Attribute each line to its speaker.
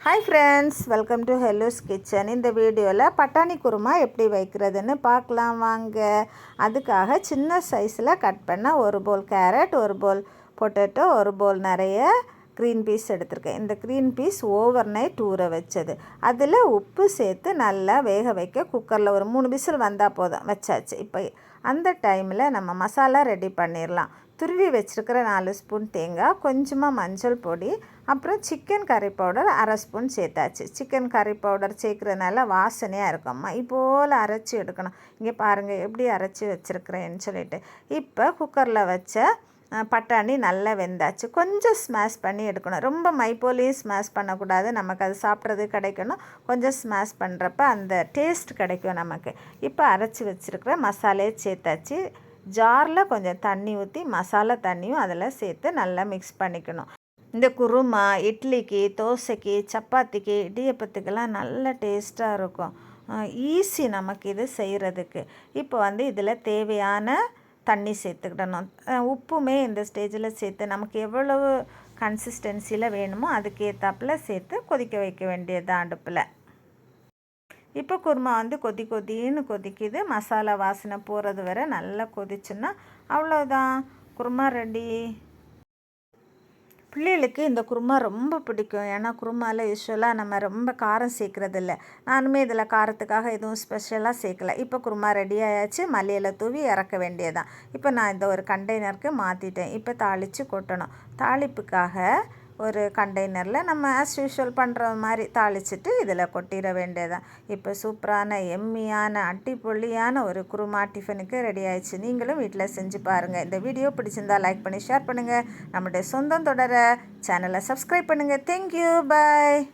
Speaker 1: Hi friends, welcome to ஹெல்லூஸ் kitchen. இந்த வீடியோவில் பட்டாணி குருமா எப்படி வைக்கிறதுன்னு பார்க்கலாம் வாங்க. அதுக்காக சின்ன சைஸில் கட் பண்ண ஒரு போல் கேரட், ஒரு போல் பொட்டேட்டோ, ஒரு போல் நிறைய க்ரீன் பீஸ் எடுத்திருக்கேன். இந்த க்ரீன் பீஸ் ஓவர் நைட் ஊற வச்சது. அதில் உப்பு சேர்த்து நல்லா வேக வைக்க குக்கரில் ஒரு 3 விசில் வந்தால் போதும், வச்சாச்சு. இப்போ அந்த டைமில் நம்ம மசாலா ரெடி பண்ணிடலாம். துருவி வச்சுருக்கிற 4 ஸ்பூன் தேங்காய், கொஞ்சமாக மஞ்சள் பொடி, அப்புறம் சிக்கன் கறி பவுடர் 1/2 ஸ்பூன் சேர்த்தாச்சு. சிக்கன் கறி பவுடர் சேர்க்குறதுனால வாசனையாக இருக்கும்மா. இப்போல் அரைச்சி எடுக்கணும். இங்கே பாருங்கள் எப்படி அரைச்சி வச்சுருக்கிறேன்னு சொல்லிட்டு. இப்போ குக்கரில் வச்ச பட்டாணி நல்லா வெந்தாச்சு. கொஞ்சம் ஸ்மாஷ் பண்ணி எடுக்கணும். ரொம்ப மைப்போலையும் ஸ்மாஷ் பண்ணக்கூடாது. நமக்கு அது சாப்பிட்றது கிடைக்கணும். கொஞ்சம் ஸ்மாஷ் பண்ணுறப்ப அந்த டேஸ்ட் கிடைக்கும் நமக்கு. இப்போ அரைச்சி வச்சுருக்கிற மசாலையை சேர்த்தாச்சு. ஜாரில் கொஞ்சம் தண்ணி ஊற்றி மசாலா தண்ணியும் அதில் சேர்த்து நல்லா மிக்ஸ் பண்ணிக்கணும். இந்த குருமா இட்லிக்கு, தோசைக்கு, சப்பாத்திக்கு, இடியப்பத்துக்கெல்லாம் நல்ல டேஸ்ட்டாக இருக்கும். ஈஸி நமக்கு இது செய்கிறதுக்கு. இப்போ இதில் தேவையான தண்ணி சேர்த்துக்கிடணும். உப்புமே இந்த ஸ்டேஜில் சேர்த்து நமக்கு எவ்வளவு கன்சிஸ்டன்சியில் வேணுமோ அதுக்கேற்றாப்பில் சேர்த்து கொதிக்க வைக்க வேண்டியது அடுப்பில். இப்போ குருமா கொதின்னு கொதிக்குது. மசாலா வாசனை போகிறது வரை நல்லா கொதிச்சுன்னா அவ்வளோதான், குருமா ரெடி. பிள்ளைகளுக்கு இந்த குருமா ரொம்ப பிடிக்கும். ஏன்னா குருமாவில் யூஸ்வலாக நம்ம ரொம்ப காரம் சேர்க்குறதில்ல. நானுமே இதில் காரத்துக்காக எதுவும் ஸ்பெஷலாக சேர்க்கல. இப்போ குருமா ரெடி ஆயாச்சு. மல்லியில் தூவி இறக்க வேண்டியதான். இப்போ நான் இந்த ஒரு கண்டெய்னருக்கு மாற்றிட்டேன். இப்போ தாளித்து கொட்டணும். தாளிப்புக்காக ஒரு கண்டெய்னரில் நம்ம ஆஸ் யூஷுவல் பண்ணுற மாதிரி தாளிச்சிட்டு இதில் கொட்டிட வேண்டியதான். இப்போ சூப்பரான எம்மியான அடிப்பொலியான ஒரு குருமா டிஃபனுக்கு ரெடி ஆயிடுச்சு. நீங்களும் வீட்டில் செஞ்சு பாருங்கள். இந்த வீடியோ பிடிச்சிருந்தால் லைக் பண்ணி ஷேர் பண்ணுங்கள். நம்மளுடைய சொந்தம் தொடர சேனலை சப்ஸ்கிரைப் பண்ணுங்கள். தேங்க்யூ, பாய்.